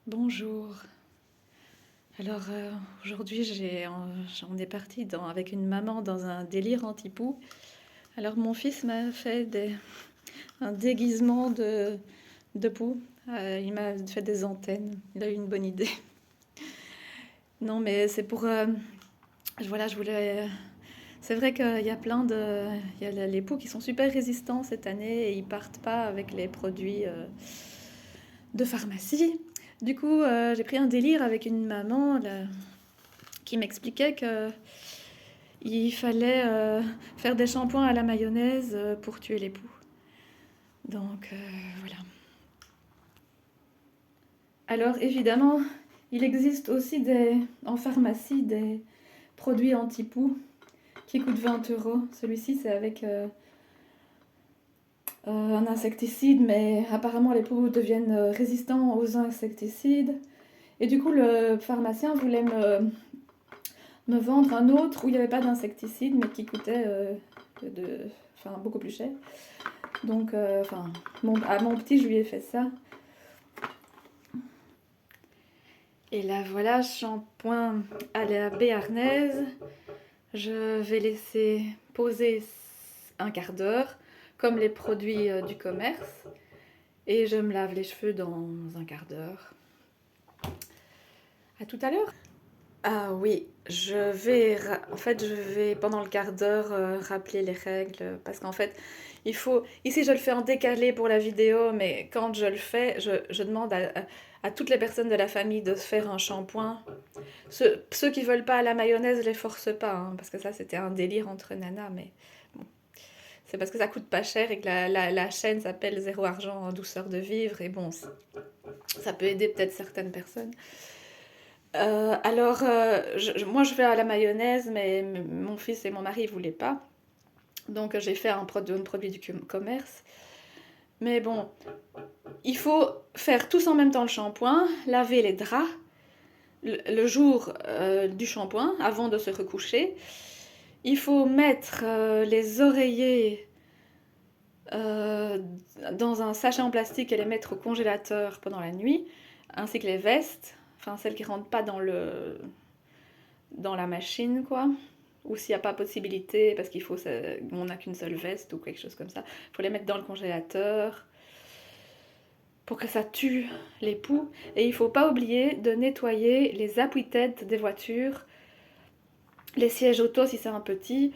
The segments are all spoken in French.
Bonjour. Alors aujourd'hui, on est parti avec une maman dans un délire anti-poux. Alors mon fils m'a fait un déguisement de poux. Il m'a fait des antennes. Il a eu une bonne idée. Non, mais c'est pour... voilà, je voulais... C'est vrai qu'il y a il y a les poux qui sont super résistants cette année et ils partent pas avec les produits de pharmacie. Du coup, j'ai pris un délire avec une maman là, qui m'expliquait que il fallait faire des shampoings à la mayonnaise pour tuer les poux. Donc voilà. Alors évidemment, il existe aussi en pharmacie des produits anti-poux qui coûtent 20 euros. Celui-ci, c'est avec un insecticide, mais apparemment les poux deviennent résistants aux insecticides. Et du coup, le pharmacien voulait me vendre un autre où il n'y avait pas d'insecticide, mais qui coûtait beaucoup plus cher. Donc, à mon petit, je lui ai fait ça. Et là, voilà, shampoing à la béarnaise. Je vais laisser poser un quart d'heure, comme les produits du commerce. Et je me lave les cheveux dans un quart d'heure. À tout à l'heure. Ah oui, je vais pendant le quart d'heure rappeler les règles parce qu'en fait, ici je le fais en décalé pour la vidéo, mais quand je le fais, je demande à toutes les personnes de la famille de se faire un shampoing. Ceux qui veulent pas à la mayonnaise, les force pas, hein, parce que ça c'était un délire entre nanas, mais bon, c'est parce que ça coûte pas cher et que la chaîne s'appelle Zéro Argent en douceur de vivre et bon, ça peut aider peut-être certaines personnes. Moi je fais à la mayonnaise, mais mon fils et mon mari ne voulaient pas. Donc j'ai fait un produit du commerce. Mais bon, il faut faire tous en même temps le shampoing, laver les draps le jour du shampoing avant de se recoucher. Il faut mettre les oreillers dans un sachet en plastique et les mettre au congélateur pendant la nuit, ainsi que les vestes, enfin celles qui ne rentrent pas dans la machine, quoi. Ou s'il n'y a pas possibilité, parce on n'a qu'une seule veste ou quelque chose comme ça, il faut les mettre dans le congélateur pour que ça tue les poux. Et il ne faut pas oublier de nettoyer les appuis-têtes des voitures, les sièges auto si c'est un petit,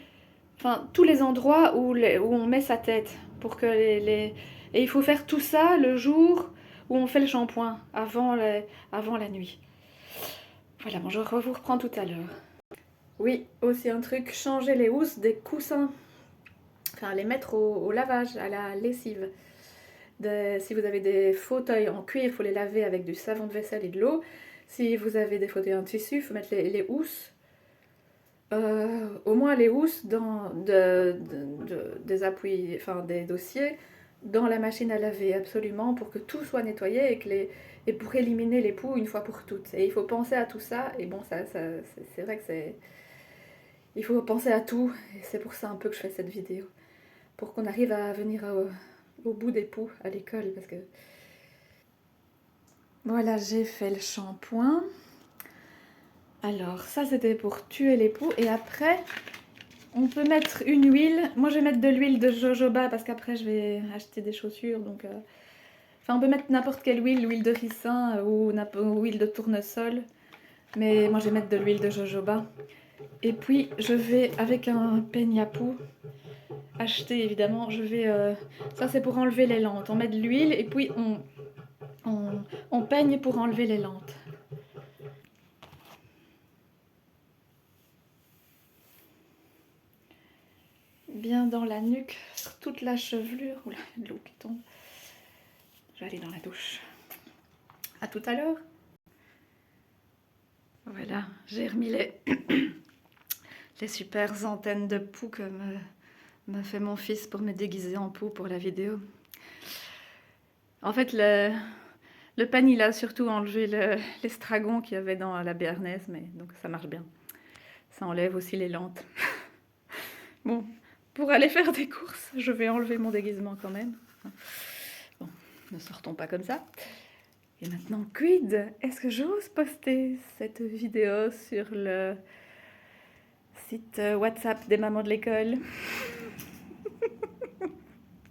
enfin tous les endroits où on met sa tête pour que Et il faut faire tout ça le jour où on fait le shampoing, avant la nuit. Voilà, bon, je vous reprends tout à l'heure. Oui, aussi un truc, changer les housses des coussins. Enfin, les mettre au lavage, à la lessive. Si vous avez des fauteuils en cuir, il faut les laver avec du savon de vaisselle et de l'eau. Si vous avez des fauteuils en tissu, il faut mettre les housses. Au moins les housses des appuis, enfin des dossiers, dans la machine à laver, absolument, pour que tout soit nettoyé et pour éliminer les poux une fois pour toutes. Et il faut penser à tout ça, et bon, c'est vrai que il faut penser à tout, et c'est pour ça un peu que je fais cette vidéo. Pour qu'on arrive à venir au bout des poux à l'école, parce que... Voilà, j'ai fait le shampoing. Alors, ça c'était pour tuer les poux, et après... On peut mettre une huile. Moi, je vais mettre de l'huile de jojoba parce qu'après, je vais acheter des chaussures. Donc, Enfin, on peut mettre n'importe quelle huile, l'huile de ricin ou huile de tournesol. Mais moi, je vais mettre de l'huile de jojoba. Et puis, je vais, avec un peigne à poux, acheter évidemment, ça, c'est pour enlever les lentes. On met de l'huile et puis on peigne pour enlever les lentes. Bien dans la nuque, sur toute la chevelure. Oula, il y a de l'eau qui tombe. Je vais aller dans la douche. À tout à l'heure. Voilà, j'ai remis les super antennes de poux que m'a fait mon fils pour me déguiser en poux pour la vidéo. En fait, le pan, il a surtout enlevé l'estragon qu'il y avait dans la béarnaise, mais donc ça marche bien. Ça enlève aussi les lentes. Bon, pour aller faire des courses, je vais enlever mon déguisement quand même. Bon, ne sortons pas comme ça. Et maintenant, quid? Est-ce que j'ose poster cette vidéo sur le site WhatsApp des mamans de l'école?